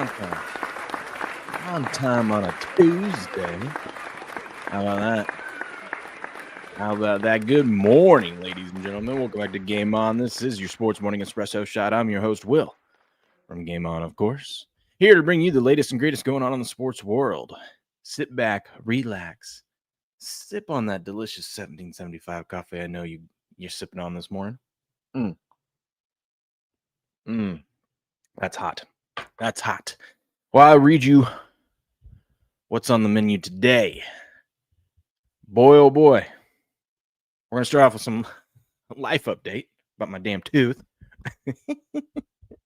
On time. On time on a Tuesday. How about that? How about that? Good morning, ladies and gentlemen. Welcome back to Game On. This is your Sports Morning Espresso Shot. I'm your host, Will, from Game On, of course. Here to bring you the latest and greatest going on in the sports world. Sit back, relax, sip on that delicious 1775 coffee I know you're sipping on this morning. That's hot. That's hot. Well, I'll read you what's on the menu today. Boy, oh boy. We're going to start off with some life update about my damn tooth.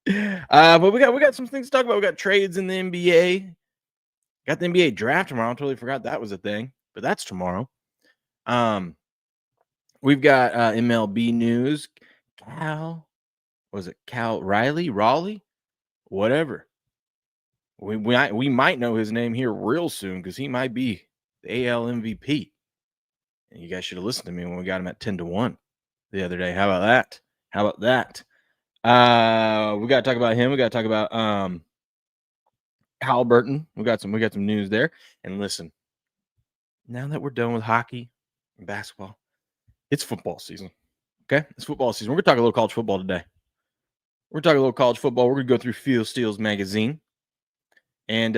But we got some things to talk about. We got trades in the NBA. Got the NBA draft tomorrow. I totally forgot that was a thing, but that's tomorrow. We've got MLB news. Cal Raleigh? Whatever. We might know his name here real soon because he might be the AL MVP. And you guys should have listened to me when we got him at 10-1 the other day. How about that? We got to talk about him. We got to talk about Halliburton. We got some news there. And listen, now that we're done with hockey and basketball, it's football season. Okay? It's football season. We're going to talk a little college football today. We're going to go through Field Steel's magazine. And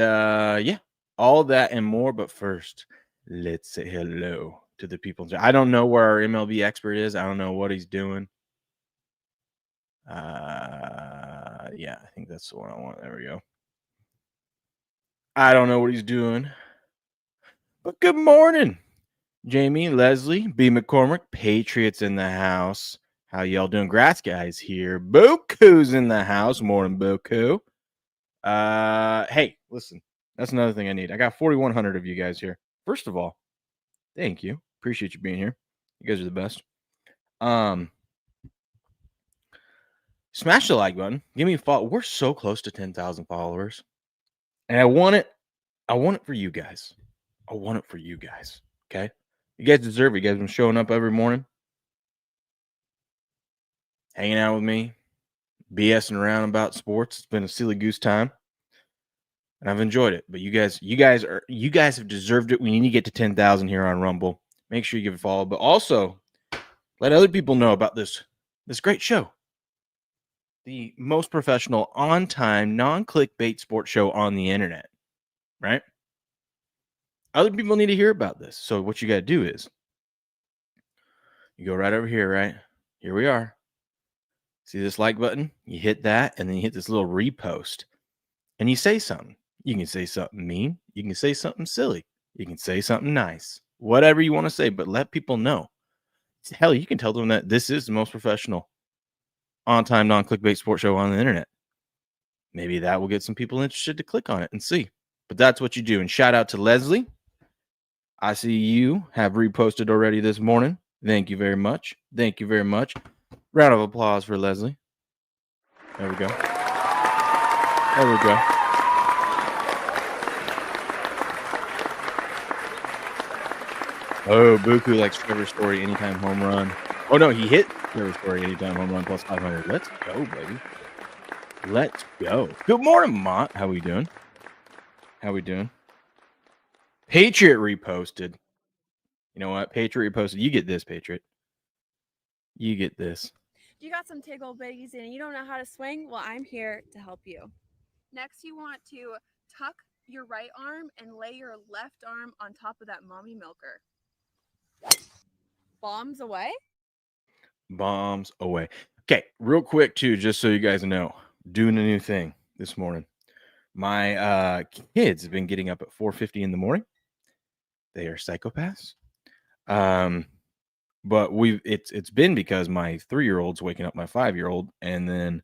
all that and more. But first, let's say hello to the people. I don't know where our MLB expert is. I don't know what he's doing. Yeah, I think that's the one I want. There we go. I don't know what he's doing. But good morning, Jamie, Leslie, B. McCormick, Patriots in the house. How y'all doing? Grass guys here. Boku's in the house. Morning, Boku. Hey, listen, that's another thing I need. I got 4,100 of you guys here. First of all, thank you. Appreciate you being here. You guys are the best. Smash the like button. Give me a follow. We're so close to 10,000 followers. And I want it for you guys. Okay? You guys deserve it. You guys have been showing up every morning, hanging out with me, BSing around about sports. It's been a silly goose time. And I've enjoyed it. But you guys have deserved it. We need to get to 10,000 here on Rumble. Make sure you give a follow. But also, let other people know about this great show. The most professional, on-time, non-clickbait sports show on the internet, right? Other people need to hear about this. So what you got to do is you go right over here, right? Here we are. See this like button? You hit that, and then you hit this little repost, and you say something. You can say something mean. You can say something silly. You can say something nice. Whatever you want to say, but let people know. Hell, you can tell them that this is the most professional, on-time, non-clickbait sports show on the internet. Maybe that will get some people interested to click on it and see. But that's what you do. And shout out to Leslie. I see you have reposted already this morning. Thank you very much. Round of applause for Leslie. There we go. Oh, Buku likes Trevor Story anytime home run. Oh, no, he hit Trevor Story anytime home run plus 500. Let's go, baby. Let's go. Good morning, Mont. How we doing? Patriot reposted. You know what? Patriot reposted. You get this, Patriot. You get this. You got some tickle bitties and you don't know how to swing? Well, I'm here to help you. Next, you want to tuck your right arm and lay your left arm on top of that mommy milker. Bombs away? Okay, real quick, too, just so you guys know, doing a new thing this morning. My kids have been getting up at 4:50 in the morning. They are psychopaths. But it's been because my 3-year-old's waking up my 5-year-old, and then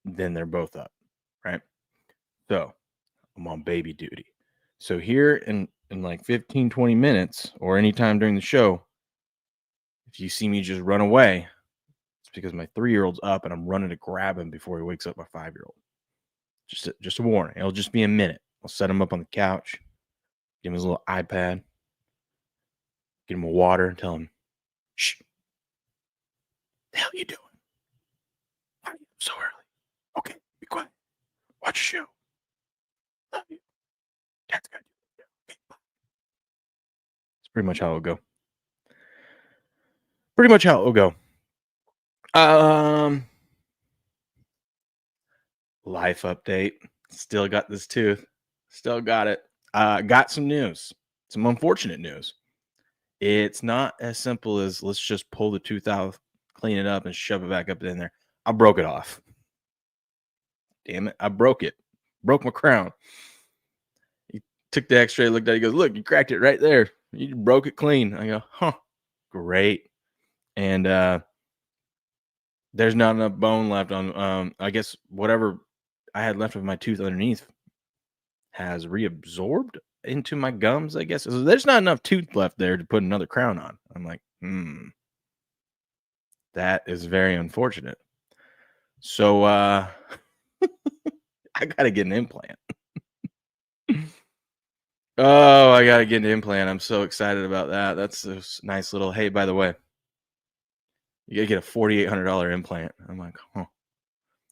they're both up, right? So I'm on baby duty. So here in like 15, 20 minutes or anytime during the show, if you see me just run away, it's because my 3-year-old's up and I'm running to grab him before he wakes up my 5-year-old. Just a warning. It'll just be a minute. I'll set him up on the couch, give him his little iPad, get him a water, and tell him, shh, the hell you doing? Why are you up so early? Okay, be quiet. Watch a show. Love you. Dad's got you. It's pretty much how it'll go. Pretty much how it will go. Life update. Still got this tooth. Still got it. Got some news. Some unfortunate news. It's not as simple as let's just pull the tooth out, clean it up, and shove it back up in there. I broke it off. Damn it. I broke it. Broke my crown. He took the x-ray, looked at it, he goes, look, you cracked it right there. You broke it clean. I go, huh, great. And there's not enough bone left on, I guess whatever I had left of my tooth underneath has reabsorbed into my gums, I guess. So there's not enough tooth left there to put another crown on. I'm like, that is very unfortunate. So I gotta get an implant. Oh, I gotta get an implant. I'm so excited about that. That's a nice little, hey, by the way, you gotta get a $4,800 implant. I'm like, huh.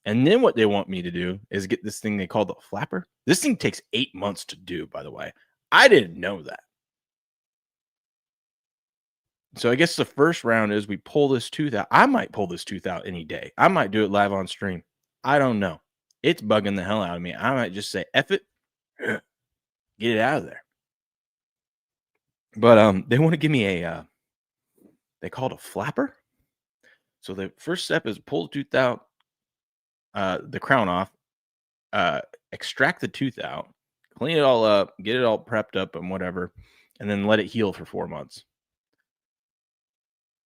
And then what they want me to do is get this thing they call the flapper. This thing takes 8 months to do, by the way. I didn't know that. So I guess the first round is we pull this tooth out. I might pull this tooth out any day. I might do it live on stream. I don't know. It's bugging the hell out of me. I might just say, F it. Get it out of there. But they want to give me a they call it a flapper. So the first step is pull the tooth out, the crown off, extract the tooth out, clean it all up, get it all prepped up and whatever, and then let it heal for 4 months.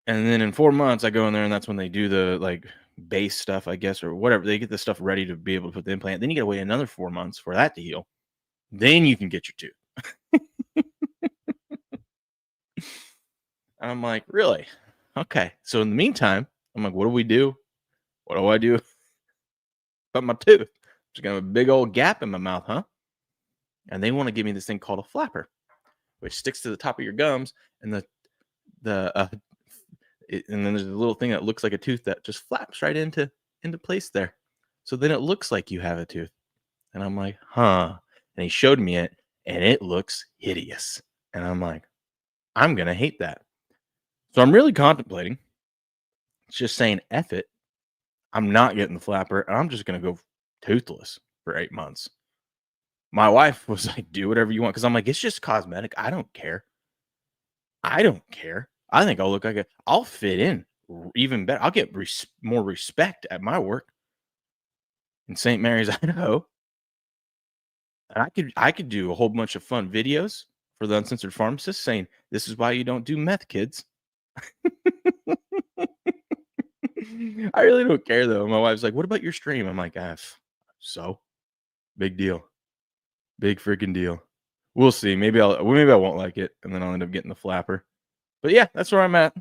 And then in 4 months, I go in there and that's when they do the like base stuff, I guess, or whatever. They get the stuff ready to be able to put the implant. Then you got to wait another 4 months for that to heal. Then you can get your tooth. I'm like, really? Okay. So in the meantime, I'm like, what do we do? What do I do about my tooth? Just gonna have a big old gap in my mouth, huh? And they want to give me this thing called a flapper, which sticks to the top of your gums, and and then there's a little thing that looks like a tooth that just flaps right into place there. So then it looks like you have a tooth. And I'm like, huh. And he showed me it, and it looks hideous. And I'm like, I'm gonna hate that. So I'm really contemplating just saying F it. I'm not getting the flapper, and I'm just gonna go toothless for 8 months. My wife was like, do whatever you want, because I'm like, it's just cosmetic. I don't care. I don't care. I think I'll look like I'll fit in even better. I'll get more respect at my work in St. Mary's, Idaho. And I could do a whole bunch of fun videos for the uncensored pharmacist saying, this is why you don't do meth, kids. I really don't care though. My wife's like, what about your stream? I'm like, so big deal. Big freaking deal. We'll see. Maybe I won't like it, and then I'll end up getting the flapper. But yeah, that's where I'm at.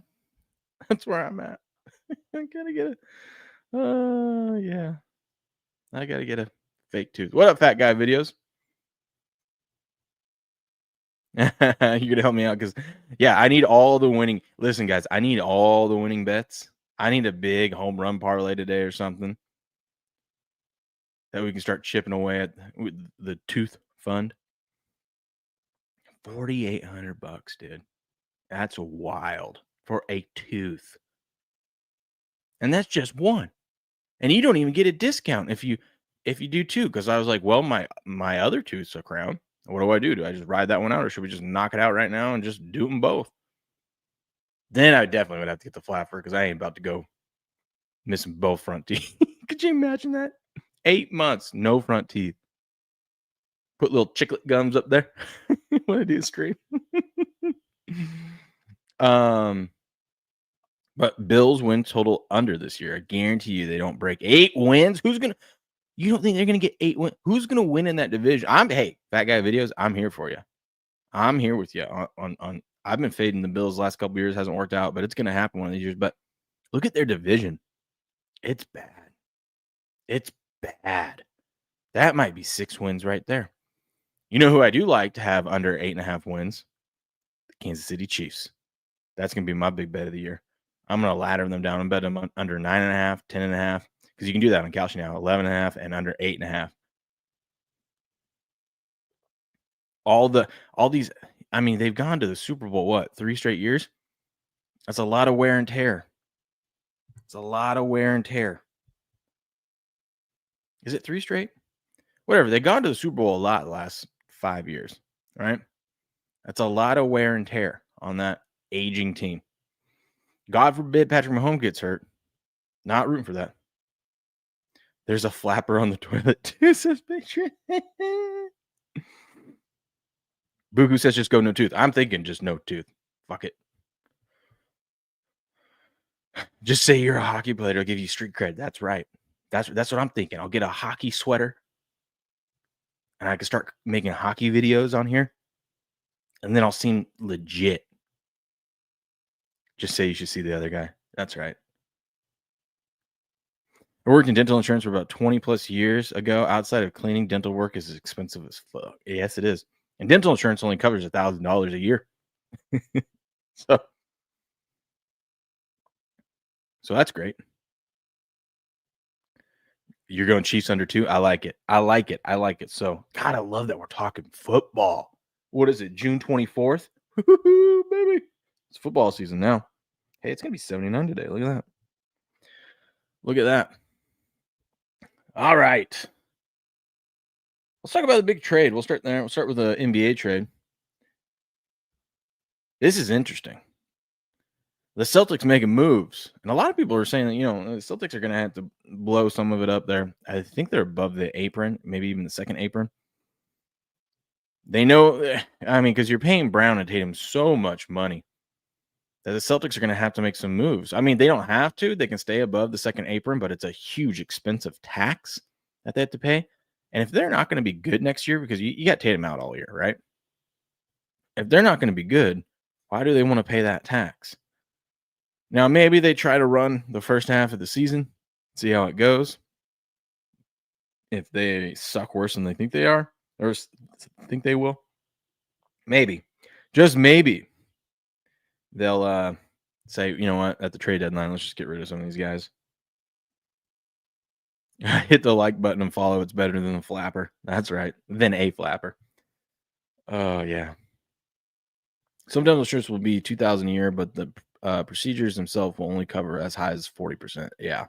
That's where I'm at. I gotta get yeah. I gotta get a fake tooth. What up, fat guy videos? You're gonna help me out because yeah, I need all the winning. Listen, guys, I need all the winning bets. I need a big home run parlay today or something that we can start chipping away at with the tooth fund. $4,800, dude. That's wild for a tooth. And that's just one. And you don't even get a discount if you do two. Because I was like, well, my other tooth's a crown. What do I do? Do I just ride that one out, or should we just knock it out right now and just do them both? Then I definitely would have to get the flapper because I ain't about to go missing both front teeth. Could you imagine that? 8 months, no front teeth. Put little chiclet gums up there when I do scream. But Bills win total under this year. I guarantee you they don't break 8 wins. You don't think they're gonna get 8 wins? Who's gonna win in that division? Hey, fat guy videos, I'm here for you. I'm here with you on I've been fading the Bills the last couple years, hasn't worked out, but it's gonna happen one of these years. But look at their division. It's bad. It's bad. That might be 6 wins right there. You know who I do like to have under 8.5 wins? The Kansas City Chiefs. That's gonna be my big bet of the year. I'm gonna ladder them down and bet them under 9.5, 10.5, because you can do that on Kalshi now. 11.5 and under 8.5. all these. I mean, they've gone to the Super Bowl, what, 3 straight years? That's a lot of wear and tear. It's a lot of wear and tear. Is it 3 straight? Whatever. They've gone to the Super Bowl a lot the last 5 years, right? That's a lot of wear and tear on that aging team. God forbid Patrick Mahomes gets hurt. Not rooting for that. There's a flapper on the toilet too, says picture. Buku says just go no tooth. I'm thinking just no tooth. Fuck it. Just say you're a hockey player. It'll give you street cred. That's right. That's what I'm thinking. I'll get a hockey sweater and I can start making hockey videos on here. And then I'll seem legit. Just say you should see the other guy. That's right. I worked in dental insurance for about 20 plus years ago. Outside of cleaning, dental work is expensive as fuck. Yes, it is. And dental insurance only covers $1,000 a year. so that's great. You're going Chiefs under 2. I like it. I like it. I like it. So, God, I love that we're talking football. What is it? June 24th? Baby. It's football season now. Hey, it's going to be 79 today. Look at that. Look at that. All right. Let's talk about the big trade. We'll start there. We'll start with the NBA trade. This is interesting. The Celtics making moves. And a lot of people are saying that, the Celtics are going to have to blow some of it up there. I think they're above the apron, maybe even the second apron. They know, because you're paying Brown and Tatum so much money that the Celtics are going to have to make some moves. I mean, they don't have to. They can stay above the second apron, but it's a huge expensive tax that they have to pay. And if they're not going to be good next year, because you got Tatum out all year, right? If they're not going to be good, why do they want to pay that tax? Now, maybe they try to run the first half of the season, see how it goes. If they suck worse than they think they are, or think they will, maybe, just maybe, they'll say, you know what, at the trade deadline, let's just get rid of some of these guys. Hit the like button and follow. It's better than the flapper. That's right. Than a flapper. Oh, yeah. Some dental insurance will be $2,000 a year, but the procedures themselves will only cover as high as 40%. Yeah.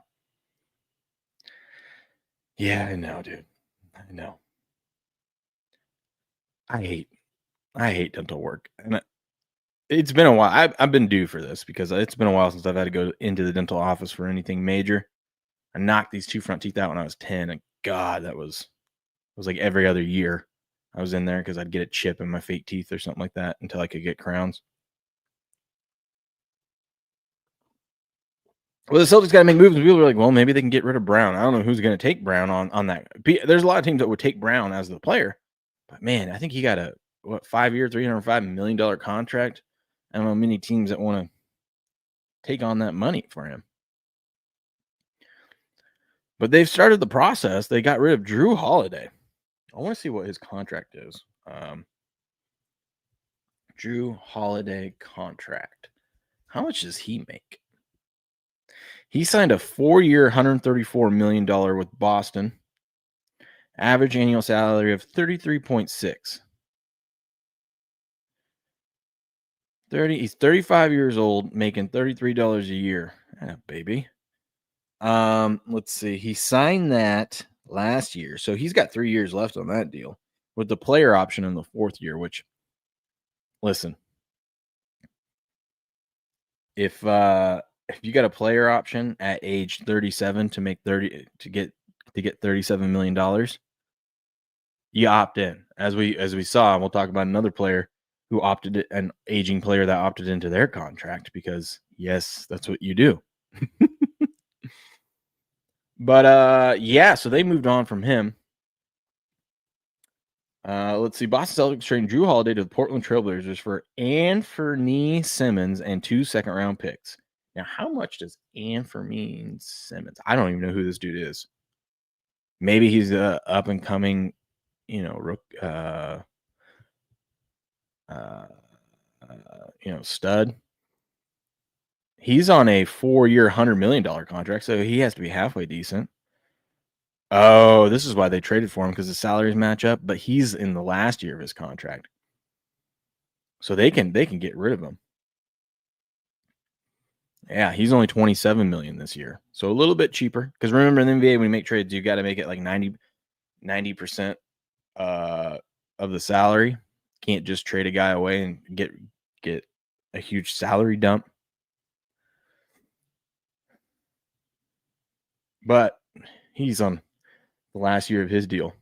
Yeah, I know, dude. I know. I hate dental work. And it's been a while. I've been due for this because it's been a while since I've had to go into the dental office for anything major. I knocked these 2 front teeth out when I was 10, and God, it was like every other year I was in there because I'd get a chip in my fake teeth or something like that until I could get crowns. Well, the Celtics got to make moves, and people are like, well, maybe they can get rid of Brown. I don't know who's going to take Brown on that. There's a lot of teams that would take Brown as the player, but man, I think he got a 5-year, $305 million contract. I don't know many teams that want to take on that money for him. But they've started the process. They got rid of Drew Holiday. I want to see what his contract is. Drew Holiday contract. How much does he make? He signed a 4-year, $134 million with Boston. Average annual salary of $33.6. He's 35 years old, making $33 a year. Baby. Let's see. He signed that last year, so he's got 3 years left on that deal with the player option in the 4th year. Which, listen, if you got a player option at age 37 to make get $37 million, you opt in. As we saw, and we'll talk about another player who an aging player that opted into their contract because yes, that's what you do. But yeah, so they moved on from him. Let's see. Boston Celtics trading Drew Holiday to the Portland Trailblazers for Anthony Simmons and 2 second-round picks. Now, how much does Anthony Simmons? I don't even know who this dude is. Maybe he's a up and coming, stud. He's on a 4-year, $100 million contract, so he has to be halfway decent. Oh, this is why they traded for him, because the salaries match up, but he's in the last year of his contract. So they can get rid of him. Yeah, he's only $27 million this year. So a little bit cheaper. Because remember in the NBA, when you make trades, you got to make it like 90% of the salary. Can't just trade a guy away and get a huge salary dump. But he's on the last year of his deal.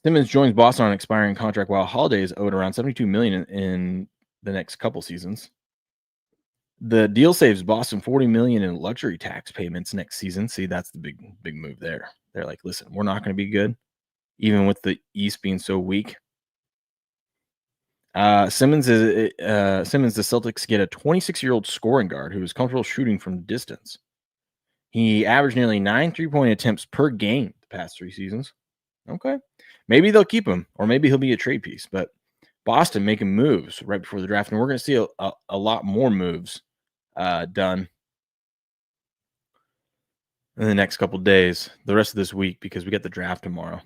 Simmons joins Boston on an expiring contract, while Holiday is owed around $72 million in the next couple seasons. The deal saves Boston $40 million in luxury tax payments next season. See, that's the big move there. They're like, listen, we're not going to be good, even with the East being so weak. Simmons, the Celtics get a 26-year-old scoring guard who is comfortable shooting from distance. He averaged nearly 9 3-point attempts per game the past 3 seasons. Okay. Maybe they'll keep him, or maybe he'll be a trade piece. But Boston making moves right before the draft, and we're going to see a lot more moves done in the next couple days, the rest of this week, because we got the draft tomorrow.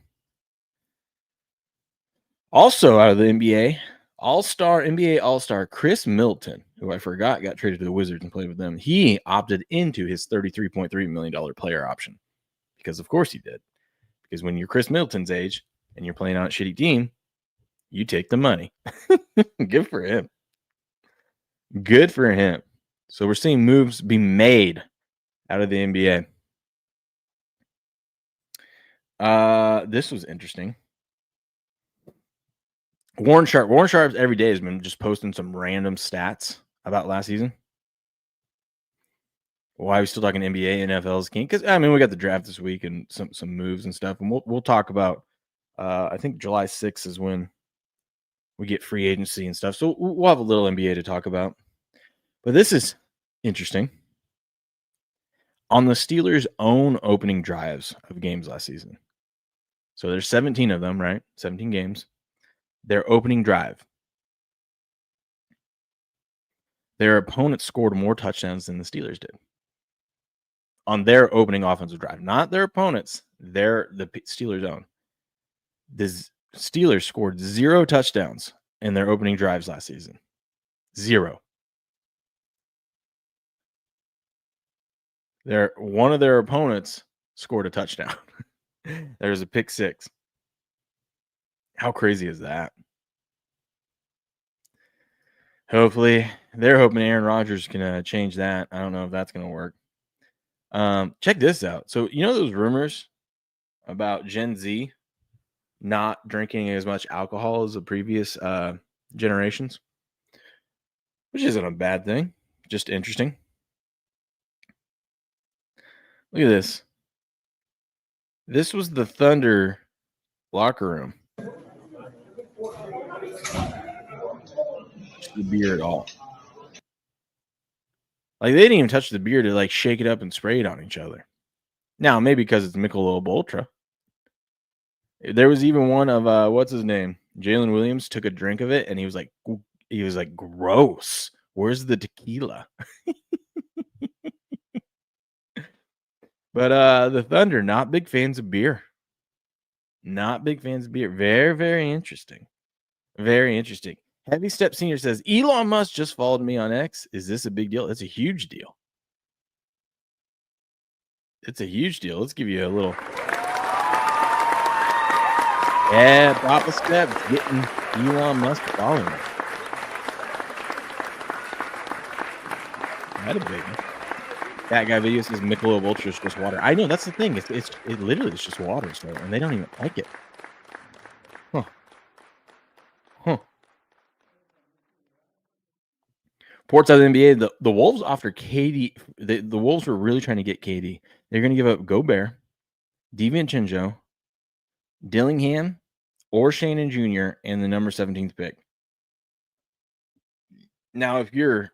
Also out of the NBA, NBA All-Star Chris Middleton, who I forgot got traded to the Wizards and played with them. He opted into his $33.3 million player option because, of course, he did. Because when you're Chris Middleton's age and you're playing on a shitty team, you take the money. Good for him. Good for him. So we're seeing moves be made out of the NBA. This was interesting. Warren Sharp every day has been just posting some random stats about last season. Why are we still talking NBA, NFL's king? Because I mean, we got the draft this week and some moves and stuff, and we'll talk about. I think July 6th is when we get free agency and stuff, so we'll have a little NBA to talk about. But this is interesting. On the Steelers' own opening drives of games last season, so there's 17 of them, right? 17 games. Their opening drive, their opponent scored more touchdowns than the Steelers did on their opening offensive drive. Not their opponents, the Steelers' own. The Steelers scored 0 touchdowns in their opening drives last season. 0. One of their opponents scored a touchdown. There's a pick 6. How crazy is that? Hopefully, they're hoping Aaron Rodgers can change that. I don't know if that's going to work. Check this out. So, you know those rumors about Gen Z not drinking as much alcohol as the previous generations? Which isn't a bad thing. Just interesting. Look at this. This was the Thunder locker room. The beer at all. Like, they didn't even touch the beer to like shake it up and spray it on each other. Now, maybe because it's Michelob Ultra. There was even one of what's his name? Jalen Williams took a drink of it and he was like, gross. Where's the tequila? But the Thunder, not big fans of beer. Not big fans of beer. Very, very interesting. Very interesting. Heavy Step Senior says, Elon Musk just followed me on X. Is this a big deal? It's a huge deal. It's a huge deal. Let's give you a little. Yeah, Papa Step getting Elon Musk following me. That a big one. That guy video says Michelob Ultra is just water. I know, that's the thing. It literally is just water, so, and they don't even like it. Huh. Reports out of the NBA, the Wolves after KD, the Wolves were really trying to get KD. They're going to give up Gobert, DiVincenzo, Dillingham, or Shannon Jr., and the number 17th pick. Now, if you're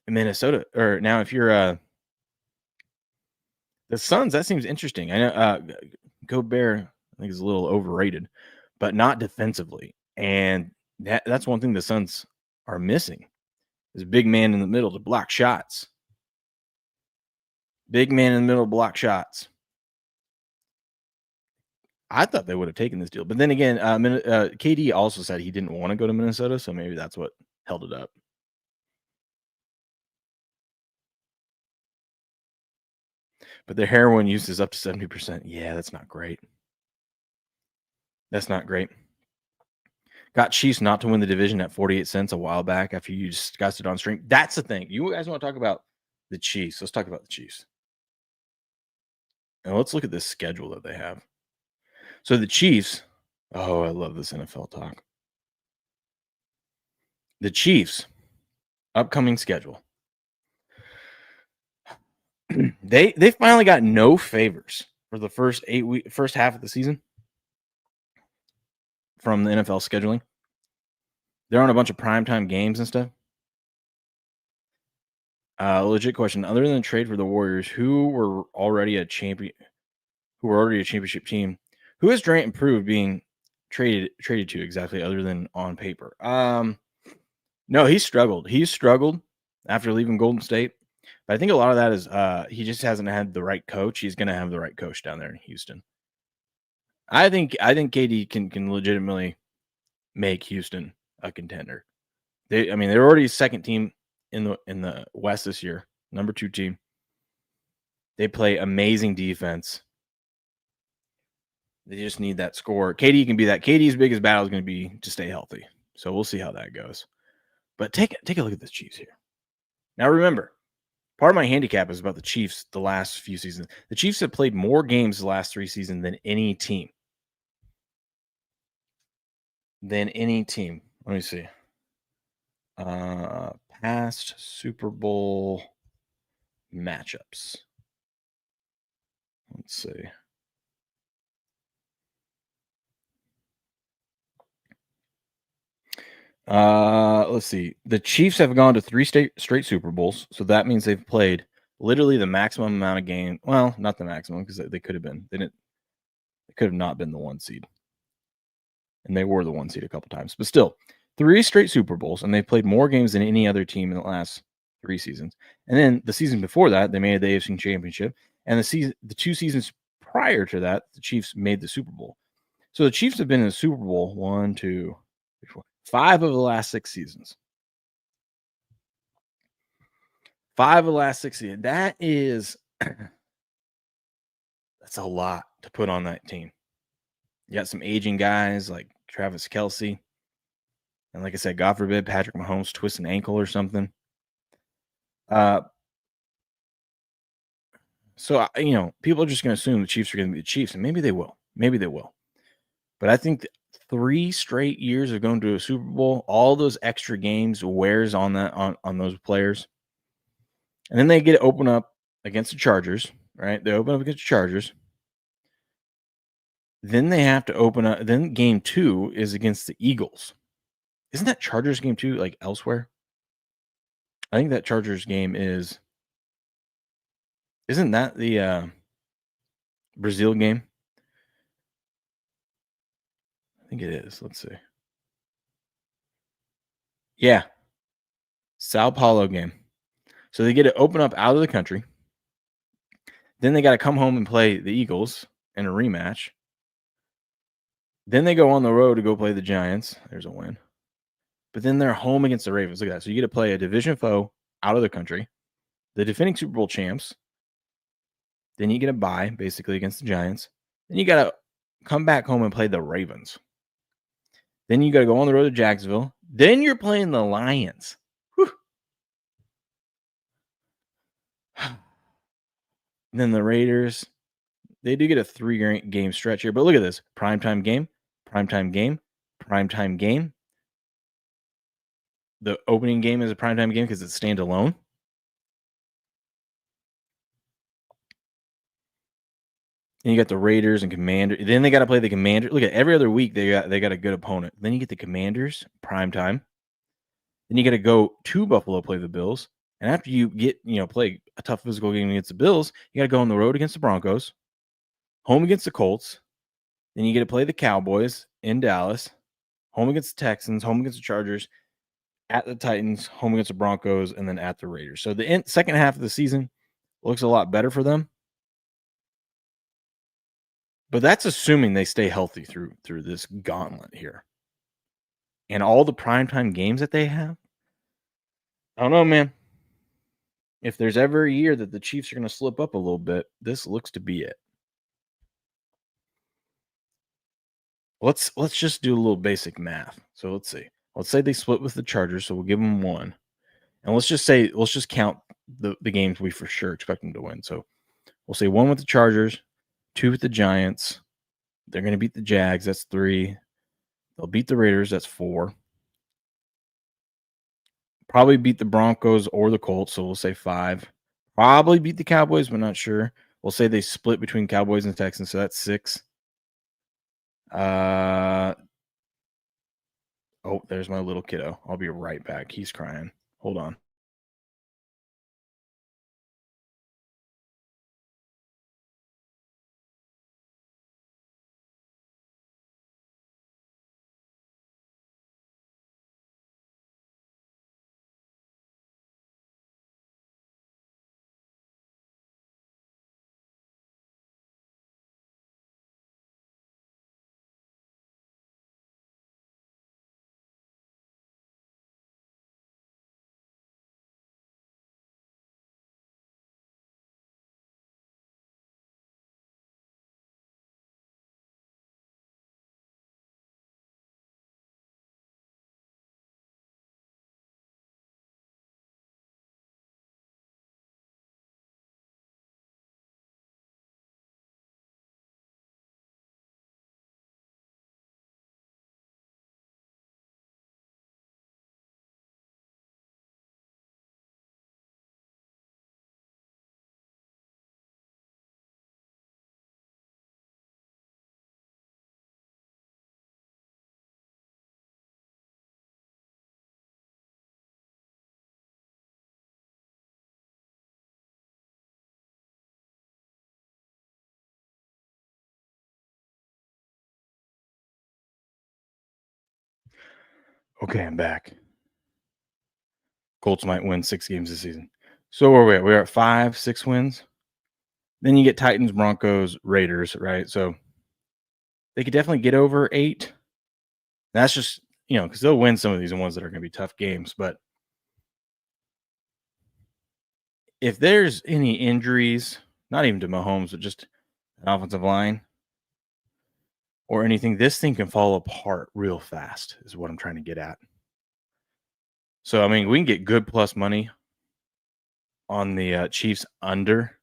Minnesota, or now if you're the Suns, that seems interesting. I know Gobert, I think, is a little overrated, but not defensively. And that's one thing the Suns are missing. Is a big man in the middle to block shots. Big man in the middle to block shots. I thought they would have taken this deal. But then again, KD also said he didn't want to go to Minnesota, so maybe that's what held it up. But their heroin use is up to 70%. Yeah, that's not great. That's not great. Got Chiefs not to win the division at 48 cents a while back after you discussed it on stream. That's the thing. You guys want to talk about the Chiefs. Let's talk about the Chiefs. And let's look at this schedule that they have. So the Chiefs, oh, I love this NFL talk. The Chiefs, upcoming schedule. They finally got no favors for the first first half of the season from the NFL scheduling. They're on a bunch of primetime games and stuff. Legit question. Other than trade for the Warriors, who were already a championship team, who has Durant improved being traded to exactly other than on paper? No, he struggled. He's struggled after leaving Golden State. But I think a lot of that is he just hasn't had the right coach. He's going to have the right coach down there in Houston. I think KD can legitimately make Houston a contender. They're already second team in the West this year, number 2 team. They play amazing defense. They just need that score. KD can be that. KD's biggest battle is going to be to stay healthy. So we'll see how that goes. But take a look at this Chiefs here. Now remember, part of my handicap is about the Chiefs the last few seasons. The Chiefs have played more games the last 3 seasons than any team. Let me see. Past Super Bowl matchups. Let's see. Let's see. The Chiefs have gone to 3 straight Super Bowls, so that means they've played literally the maximum amount of games. Well, not the maximum because they could have been. They could have not been the 1 seed, and they were the 1 seed a couple times. But still, 3 straight Super Bowls, and they've played more games than any other team in the last 3 seasons. And then the season before that, they made the AFC Championship, and the 2 seasons prior to that, the Chiefs made the Super Bowl. So the Chiefs have been in the Super Bowl 1, 2, 3, 4, 5 of the last 6 seasons. 5 of the last 6 seasons. That's a lot to put on that team. You got some aging guys like Travis Kelce. And like I said, God forbid Patrick Mahomes twists an ankle or something. So, people are just going to assume the Chiefs are going to be the Chiefs, and maybe they will. But I think 3 straight years of going to a Super Bowl, all those extra games wears on those players. And then they get to open up against the Chargers, right? They open up against the Chargers. Then they have to open up. Then game 2 is against the Eagles. Isn't that Chargers game 2 like elsewhere? I think that Chargers game is. Isn't that the Brazil game? I think it is. Let's see. Yeah. Sao Paulo game. So they get to open up out of the country. Then they got to come home and play the Eagles in a rematch. Then they go on the road to go play the Giants. There's a win. But then they're home against the Ravens. Look at that. So you get to play a division foe out of the country, the defending Super Bowl champs. Then you get a bye, basically, against the Giants. Then you got to come back home and play the Ravens. Then you got to go on the road to Jacksonville. Then you're playing the Lions. Whew. Then the Raiders. They do get a 3-game stretch here. But look at this. Primetime game, primetime game, primetime game. The opening game is a primetime game because it's standalone. And you got the Raiders and Commanders. Then they got to play the Commanders. Look at every other week they got a good opponent. Then you get the Commanders, primetime. Then you got to go to Buffalo, play the Bills. And after you get, play a tough physical game against the Bills, you got to go on the road against the Broncos, home against the Colts. Then you get to play the Cowboys in Dallas, home against the Texans, home against the Chargers, at the Titans, home against the Broncos, and then at the Raiders. So the second half of the season looks a lot better for them. But that's assuming they stay healthy through this gauntlet here. And all the primetime games that they have. I don't know, man. If there's ever a year that the Chiefs are going to slip up a little bit, this looks to be it. Let's just do a little basic math. So let's see. Let's say they split with the Chargers, so we'll give them 1. And let's just count the games we for sure expect them to win. So we'll say 1 with the Chargers, 2 with the Giants. They're going to beat the Jags. That's 3. They'll beat the Raiders. That's 4. Probably beat the Broncos or the Colts. So we'll say 5. Probably beat the Cowboys, but not sure. We'll say they split between Cowboys and Texans. So that's 6. Oh, there's my little kiddo. I'll be right back. He's crying. Hold on. Okay, I'm back. Colts might win 6 games this season. So where are we at? We're at 5, 6 wins. Then you get Titans, Broncos, Raiders, right? So they could definitely get over 8. That's just, because they'll win some of these ones that are going to be tough games. But if there's any injuries, not even to Mahomes, but just an offensive line or anything, this thing can fall apart real fast is what I'm trying to get at. So, I mean, we can get good plus money on the Chiefs under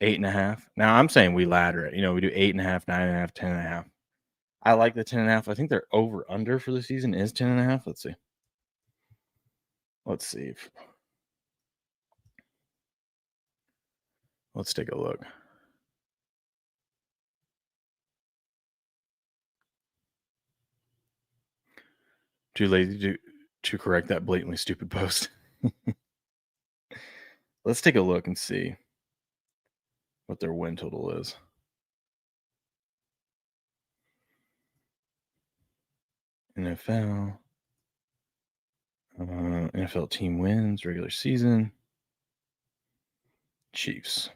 8.5. Now, I'm saying we ladder it. We do 8.5, 9.5, 10.5. I like the 10.5. I think their over under for the season is 10.5. Let's see. Let's take a look. Too lazy to correct that blatantly stupid post. Let's take a look and see what their win total is. NFL team wins regular season. Chiefs.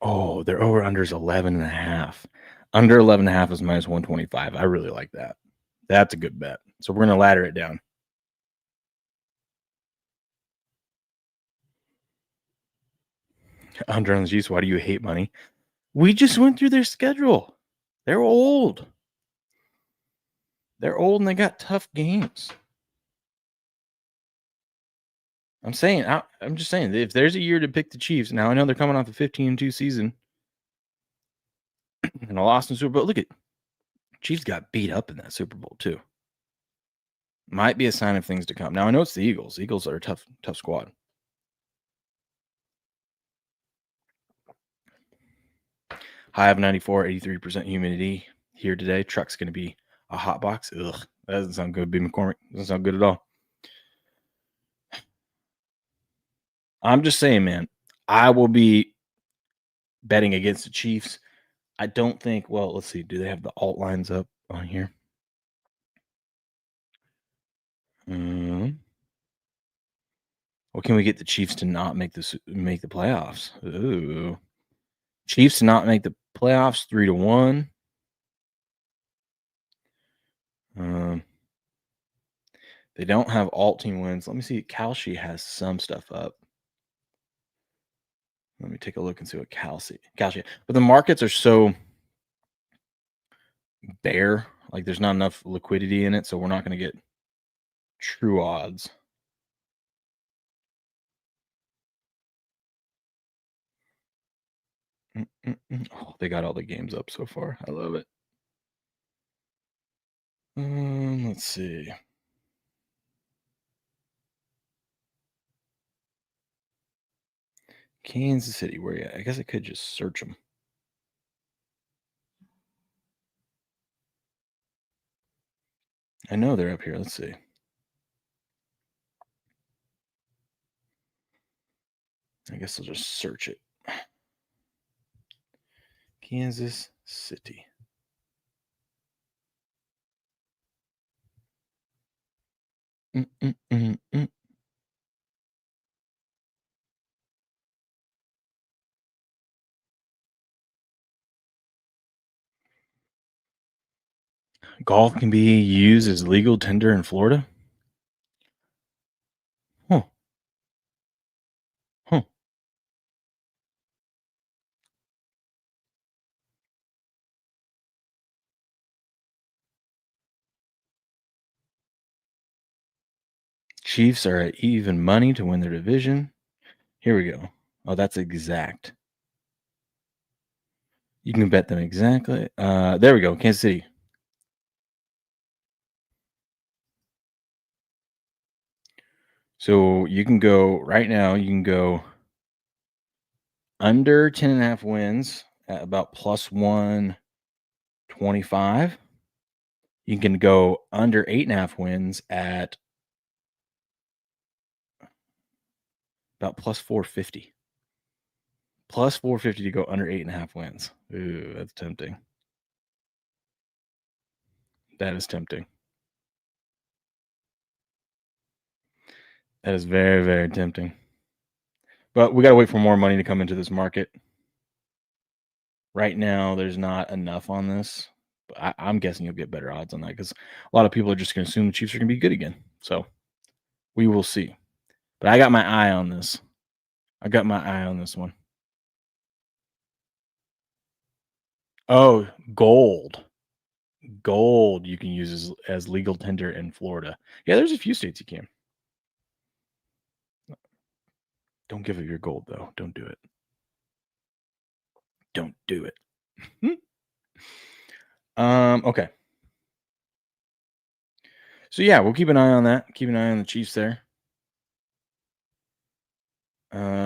Oh, their over under is 11.5. Under 11.5 is minus 125. I really like that. That's a good bet. So we're going to ladder it down. Under on the Chiefs. Why do you hate money? We just went through their schedule. They're old. They're old and they got tough games. I'm just saying, if there's a year to pick the Chiefs, now I know they're coming off a 15-2 season and a loss in the Super Bowl. Look at Chiefs got beat up in that Super Bowl too. Might be a sign of things to come. Now I know it's the Eagles. The Eagles are a tough squad. High of 94, 83% humidity here today. Truck's going to be a hot box. Ugh, that doesn't sound good, B. McCormick. Doesn't sound good at all. I'm just saying, man, I will be betting against the Chiefs. I don't think, well, let's see. Do they have the alt lines up on here? Well, What can we get the Chiefs to not make the playoffs? Ooh. Chiefs to not make the playoffs 3-1. They don't have alt team wins. Let me see. Kalshi has some stuff up. Let me take a look and see what Kalshi. But the markets are so bare. Like there's not enough liquidity in it, so we're not going to get true odds. Oh, they got all the games up so far. I love it. Let's see. Kansas City, where you at? I guess I could just search them. I know they're up here. Let's see. I guess I'll just search it. Kansas City. Golf can be used as legal tender in Florida? Huh. Chiefs are at even money to win their division. Here we go. Oh, that's exact. You can bet them exactly. There we go. Kansas City. So you can go right now. You can go under 10.5 wins at about plus 125. You can go under 8.5 wins at about plus 450. Plus 450 to go under 8.5 wins. Ooh, that's tempting. That is tempting. That is very, very tempting. But we got to wait for more money to come into this market. Right now, there's not enough on this. But I'm guessing you'll get better odds on that because a lot of people are just going to assume the Chiefs are going to be good again. So we will see. But I got my eye on this. I got my eye on this one. Oh, gold. Gold you can use as legal tender in Florida. Yeah, there's a few states you can. Don't give up your gold, though. Don't do it. Don't do it. Okay. So yeah, we'll keep an eye on that. Keep an eye on the Chiefs there.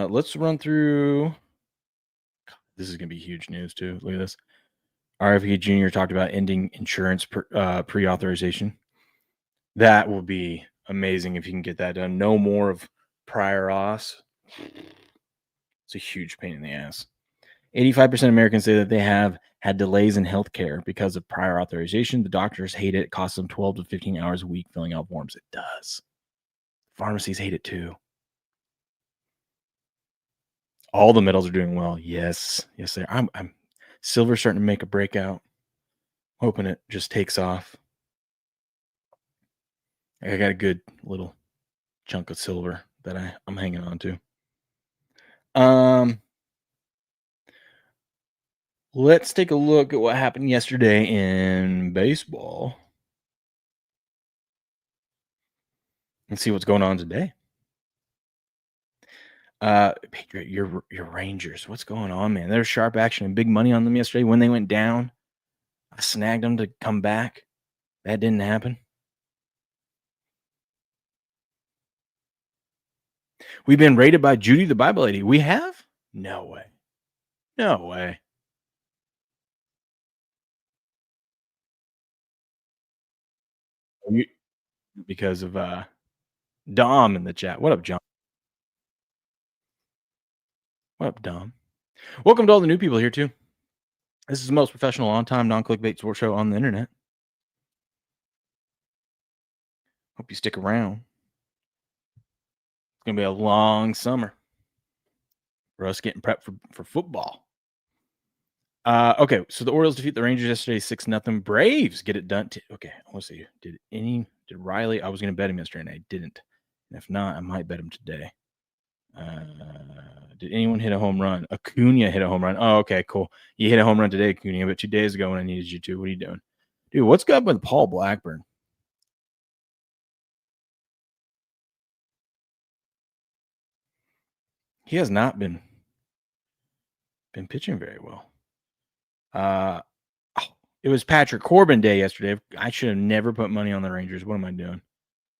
Let's run through. This is gonna be huge news too. Look at this. RFK Jr. talked about ending insurance pre-authorization. That will be amazing if you can get that done. No more of prior auths. It's a huge pain in the ass. 85% of Americans say that they have had delays in healthcare because of prior authorization. The doctors hate it. It costs them 12 to 15 hours a week filling out forms. It does. Pharmacies hate it too. All the metals are doing well. Yes, they are. I'm silver starting to make a breakout. Hoping it just takes off. I got a good little chunk of silver that I'm hanging on to. Let's take a look at what happened yesterday in baseball and see what's going on today. Patriot, your Rangers. What's going on, man? There's sharp action and big money on them yesterday when they went down. I snagged them to come back. That didn't happen. We've been rated by Judy the Bible lady. We have? No way. No way. Because of Dom in the chat. What up, John? What up, Dom? Welcome to all the new people here, too. This is the most professional, on-time, non-clickbait sports show on the internet. Hope you stick around. It's going to be a long summer for us getting prepped for football. Okay, so the Orioles defeat the Rangers yesterday 6-0. Braves get it done. Okay, let's see. Did Riley? I was going to bet him yesterday, and I didn't. And if not, I might bet him today. Did anyone hit a home run? Acuna hit a home run. Oh, okay, cool. You hit a home run today, Acuna, but 2 days ago when I needed you to. What are you doing? Dude, what's up with Paul Blackburn? He has not been pitching very well. It was Patrick Corbin Day yesterday. I should have never put money on the Rangers. What am I doing?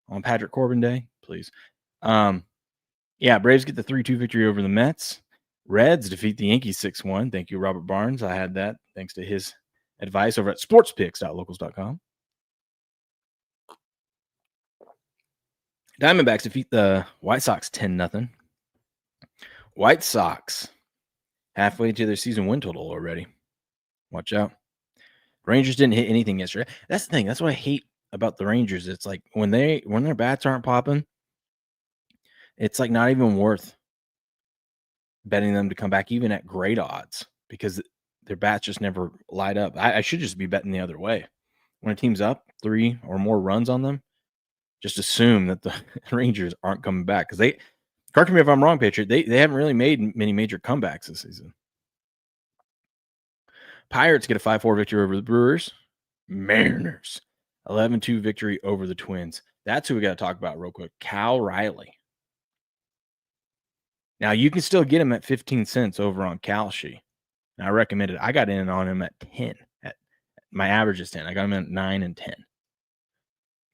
On Patrick Corbin Day? Please. Yeah, Braves get the 3-2 victory over the Mets. Reds defeat the Yankees 6-1. Thank you, Robert Barnes. I had that thanks to his advice over at sportspicks.locals.com. Diamondbacks defeat the White Sox 10-0. White Sox halfway to their season win total already. Watch out. Rangers didn't hit anything yesterday. That's the thing. That's what I hate about the Rangers. It's like when their bats aren't popping, it's like not even worth betting them to come back even at great odds because their bats just never light up. I should just be betting the other way. When a team's up 3 or more runs on them, just assume that the Rangers aren't coming back because correct me if I'm wrong, Patriot, they haven't really made many major comebacks this season. Pirates get a 5-4 victory over the Brewers. Mariners 11-2 victory over the Twins. That's who we got to talk about real quick. Cal Riley. Now, you can still get him at 15 cents over on Kalshi. And I recommend it. I got in on him at 10. My average is 10. I got him at 9 and 10.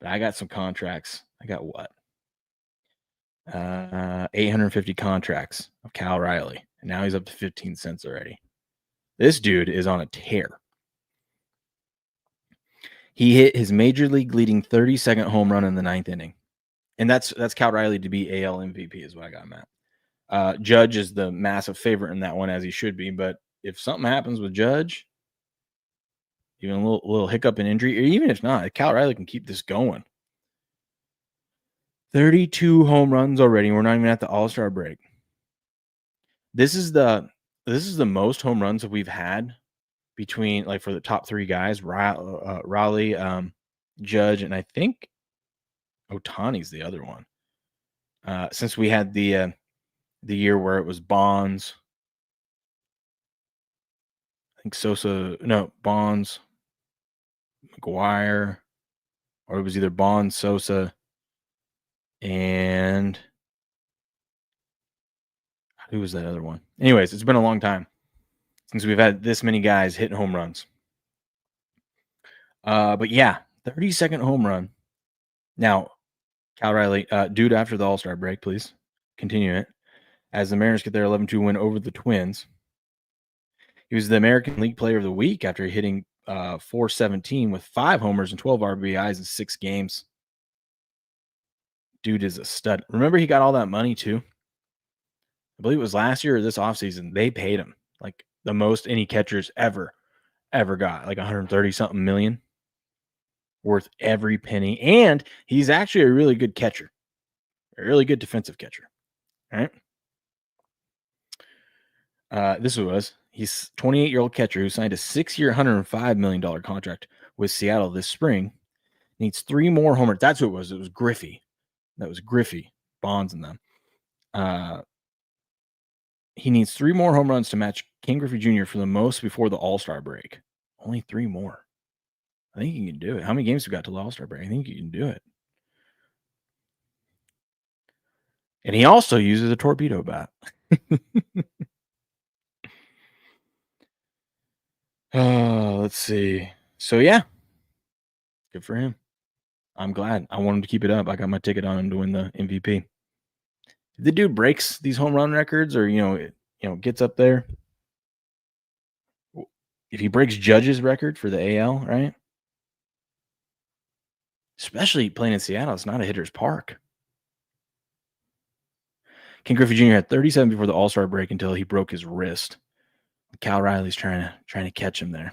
But I got some contracts. I got what? 850 contracts of Cal Riley. And now he's up to 15 cents already. This dude is on a tear. He hit his major league leading 32nd home run in the 9th inning. And that's Cal Riley to be AL MVP is what I got him at. Judge is the massive favorite in that one, as he should be. But if something happens with Judge, even a little hiccup in injury, or even if not, Cal Riley can keep this going. 32 home runs already. We're not even at the All-Star break. This is the most home runs that we've had between, like, for the top 3 guys, Raleigh, Judge, and I think Ohtani's the other one. Since we had the year where it was Bonds, I think Bonds, McGuire, or it was either Bonds, Sosa, and who was that other one? Anyways, it's been a long time since we've had this many guys hitting home runs. But yeah, 32nd home run. Now, Cal Riley, dude, after the All-Star break, please continue it. As the Mariners get their 11-2 win over the Twins. He was the American League Player of the Week after hitting .417 with 5 homers and 12 RBIs in 6 games. Dude is a stud. Remember, he got all that money too. I believe it was last year or this offseason. They paid him like the most any catchers ever got, like 130-something million, worth every penny. And he's actually a really good catcher, a really good defensive catcher. All right. This was he's 28-year-old catcher who signed a 6-year, $105 million contract with Seattle this spring. Needs 3 more homers. That's who it was. It was Griffey. That was Griffey, Bonds, and them. He needs 3 more home runs to match Ken Griffey Jr. for the most before the All-Star break. Only 3 more. I think you can do it. How many games we got till the All-Star break? I think you can do it. And he also uses a torpedo bat. Let's see. So, yeah. Good for him. I'm glad. I want him to keep it up. I got my ticket on him to win the MVP. If the dude breaks these home run records or, gets up there, if he breaks Judge's record for the AL, right? Especially playing in Seattle, it's not a hitter's park. Ken Griffey Jr. had 37 before the All-Star break until he broke his wrist. Cal Riley's trying to catch him there.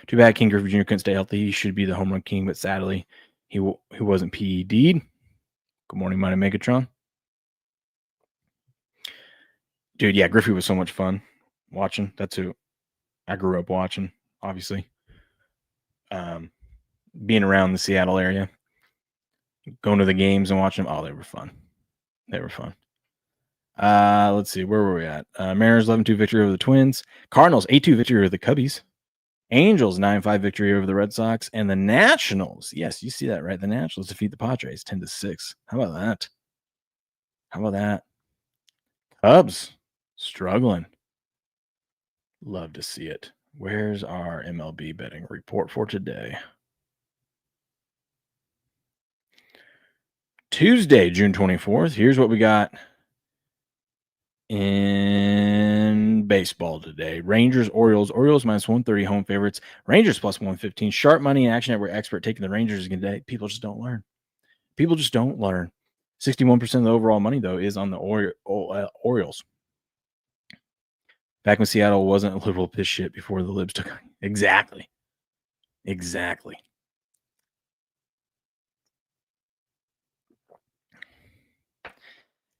Too bad Ken Griffey Jr. couldn't stay healthy. He should be the home run king, but sadly, he wasn't PED'd. Good morning, Mighty Megatron. Dude, yeah, Griffey was so much fun watching. That's who I grew up watching, obviously. Being around the Seattle area, going to the games and watching them. Oh, they were fun. They were fun. Let's see. Where were we at? Mariners 11-2 victory over the Twins. Cardinals 8-2 victory over the Cubbies. Angels 9-5 victory over the Red Sox. And the Nationals. Yes, you see that, right? The Nationals defeat the Padres 10-6. How about that? How about that? Cubs struggling. Love to see it. Where's our MLB betting report for today? Tuesday, June 24th. Here's what we got in baseball today. Rangers, Orioles. Orioles minus 130 home favorites. Rangers plus 115. Sharp money and Action Network expert taking the Rangers today. People just don't learn. People just don't learn. 61% of the overall money, though, is on the Orioles. Back when Seattle wasn't a liberal piss shit before the libs took. Exactly.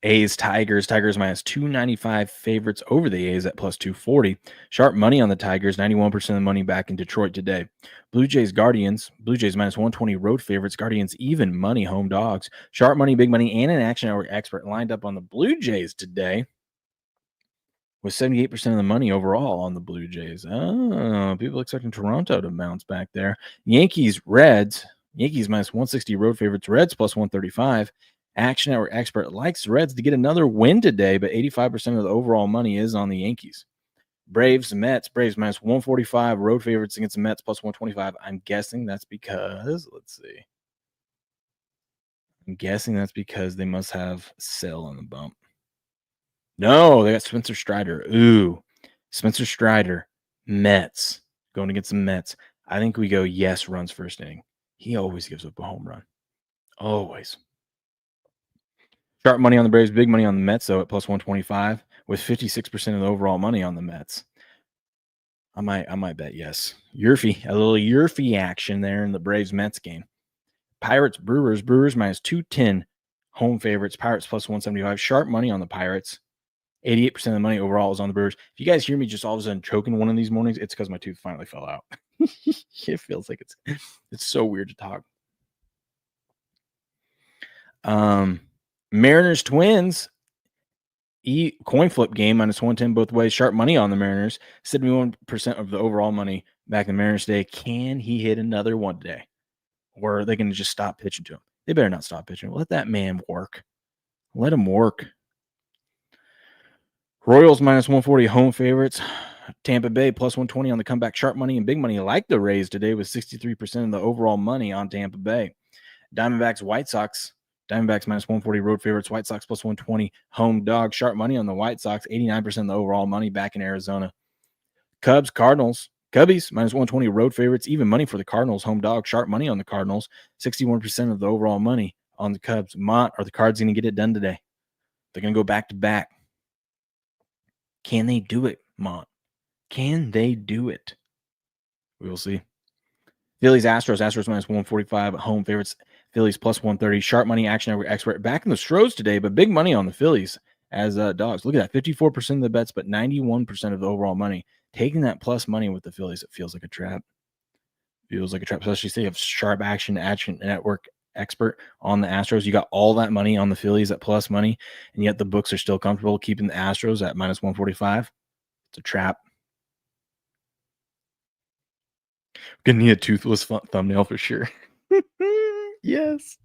A's, Tigers. Tigers minus 295 favorites over the A's at plus 240. Sharp money on the Tigers. 91% of the money back in Detroit today. Blue Jays, Guardians. Blue Jays minus 120 road favorites. Guardians even money home dogs. Sharp money, big money, and an Action Network expert lined up on the Blue Jays today with 78% of the money overall on the Blue Jays. Oh, people expecting Toronto to bounce back there. Yankees, Reds. Yankees minus 160 road favorites. Reds plus 135. Action Network expert likes the Reds to get another win today, but 85% of the overall money is on the Yankees. Braves, Mets. Braves minus 145 road favorites against the Mets plus 125. I'm guessing that's because, let's see. I'm guessing that's because they must have Sale on the bump. No, they got Spencer Strider. Ooh, Spencer Strider, Mets, going against the Mets. I think we go yes runs first inning. He always gives up a home run. Always. Sharp money on the Braves, big money on the Mets, though, at plus 125, with 56% of the overall money on the Mets. I might bet yes. Yurfie, a little Yurfie action there in the Braves-Mets game. Pirates, Brewers. Brewers minus 210 home favorites. Pirates plus 175. Sharp money on the Pirates. 88% of the money overall is on the Brewers. If you guys hear me just all of a sudden choking one of these mornings, it's because my tooth finally fell out. It feels like it's so weird to talk. Mariners, Twins. Coin flip game minus 110 both ways. Sharp money on the Mariners. 71% of the overall money back in the Mariners today. Can he hit another one today? Or are they going to just stop pitching to him? They better not stop pitching. Let that man work. Let him work. Royals minus 140 home favorites. Tampa Bay plus 120 on the comeback. Sharp money and big money like the Rays today with 63% of the overall money on Tampa Bay. Diamondbacks, White Sox. Diamondbacks minus 140 road favorites. White Sox plus 120 home dog. Sharp money on the White Sox. 89% of the overall money back in Arizona. Cubs, Cardinals. Cubbies minus 120 road favorites. Even money for the Cardinals. Home dog. Sharp money on the Cardinals. 61% of the overall money on the Cubs. Mont, are the Cards going to get it done today? They're going to go back to back. Can they do it, Mont? Can they do it? We will see. Phillies, Astros. Astros minus 145 home favorites. Phillies plus 130. Sharp money, Action Network expert back in the Stros today, but big money on the Phillies as dogs. Look at that. 54% of the bets, but 91% of the overall money. Taking that plus money with the Phillies, it feels like a trap. Feels like a trap, especially if you have Sharp Action Network expert on the Astros. You got all that money on the Phillies at plus money, and yet the books are still comfortable keeping the Astros at minus 145. It's a trap. Gonna need a toothless thumbnail for sure. Yes.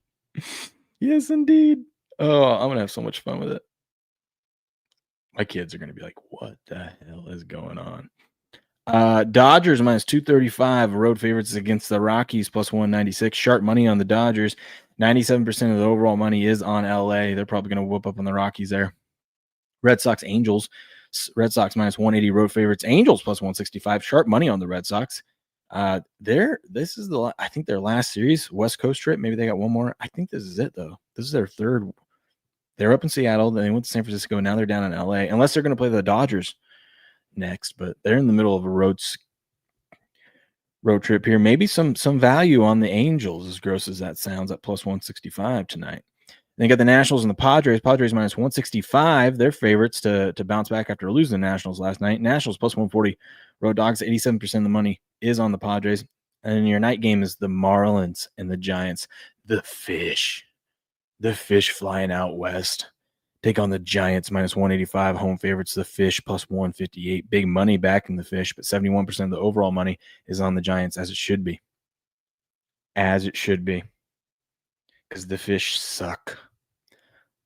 Yes, indeed. Oh, I'm gonna have so much fun with it. My kids are gonna be like, what the hell is going on? Dodgers minus 235 road favorites against the Rockies plus 196. Sharp money on the Dodgers. 97% of the overall money is on LA. They're probably gonna whoop up on the Rockies there. Red Sox, Angels. Red Sox minus 180 road favorites. Angels plus 165. Sharp money on the Red Sox. This is I think their last series West Coast trip. Maybe they got one more. I think this is it though. This is their third. They're up in Seattle. Then they went to San Francisco. Now they're down in LA. Unless they're going to play the Dodgers next, but they're in the middle of a road trip here. Maybe some value on the Angels, as gross as that sounds, at plus 165 tonight. Then you got the Nationals and the Padres. Padres minus 165. They're favorites to bounce back after losing the Nationals last night. Nationals plus 140. Road Dogs, 87% of the money is on the Padres. And your night game is the Marlins and the Giants. The fish flying out west. Take on the Giants minus 185. Home favorites, the fish plus 158. Big money back in the fish, but 71% of the overall money is on the Giants, as it should be. As it should be. Because the fish suck.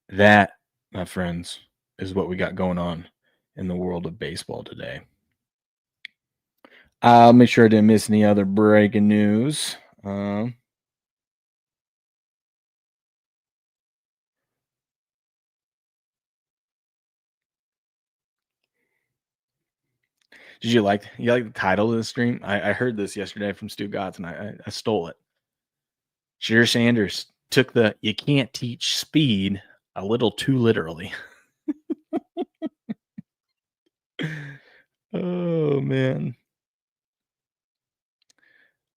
That, my friends, is what we got going on in the world of baseball today. I'll make sure I didn't miss any other breaking news. Did you like the title of the stream? I heard this yesterday from Stu Gotts, and I stole it. Shedeur Sanders took the "you can't teach speed" a little too literally. Oh man.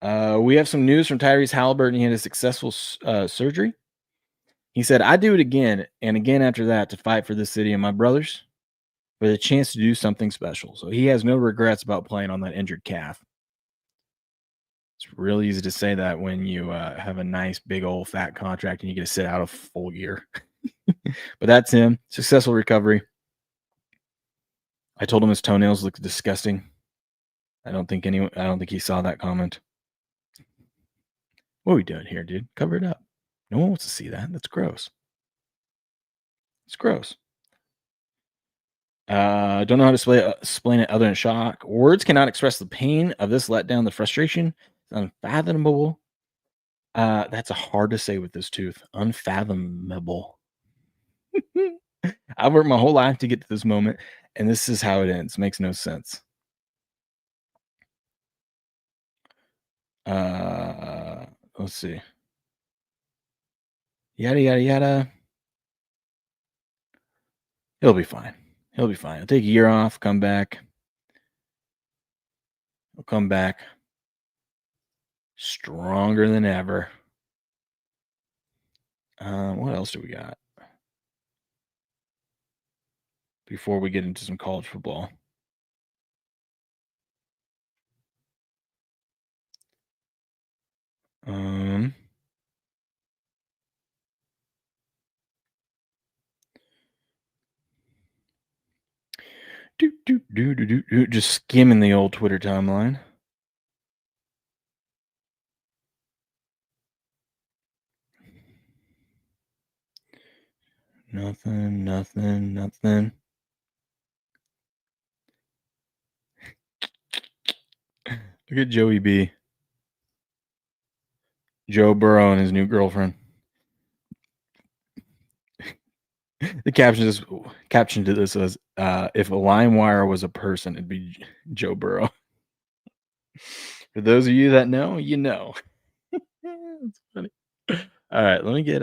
We have some news from Tyrese Halliburton. He had a successful surgery. He said, "I do it again and again after that to fight for the city and my brothers for the chance to do something special." So he has no regrets about playing on that injured calf. It's really easy to say that when you have a nice big old fat contract and you get to sit out a full year. But that's him. Successful recovery. I told him his toenails looked disgusting. I don't think he saw that comment. What are we doing here, dude? Cover it up. No one wants to see that. That's gross. It's gross. Don't know how to explain it other than shock. Words cannot express the pain of this letdown, the frustration. It's unfathomable. That's hard to say with this tooth. Unfathomable. I've worked my whole life to get to this moment, and this is how it ends. Makes no sense. Let's see. Yada yada yada. He'll be fine. He'll be fine. He'll take a year off, come back. He'll come back stronger than ever. What else do we got before we get into some college football? Just skimming the old Twitter timeline. Nothing. Look at Joey B. Joe Burrow and his new girlfriend. The caption to this was, if a LimeWire was a person, it'd be Joe Burrow. For those of you that know, you know. That's funny. All right, let me get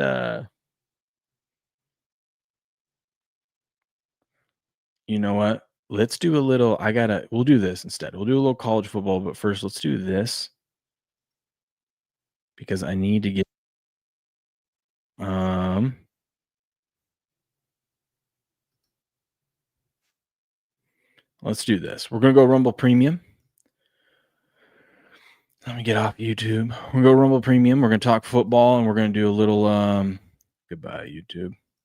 you know what? Let's do a little. We'll do this instead. We'll do a little college football, but first let's do this because I need to get let's do this. We're gonna go Rumble Premium. Let me get off YouTube. We're gonna go Rumble Premium. We're gonna talk football and we're gonna do a little goodbye, YouTube.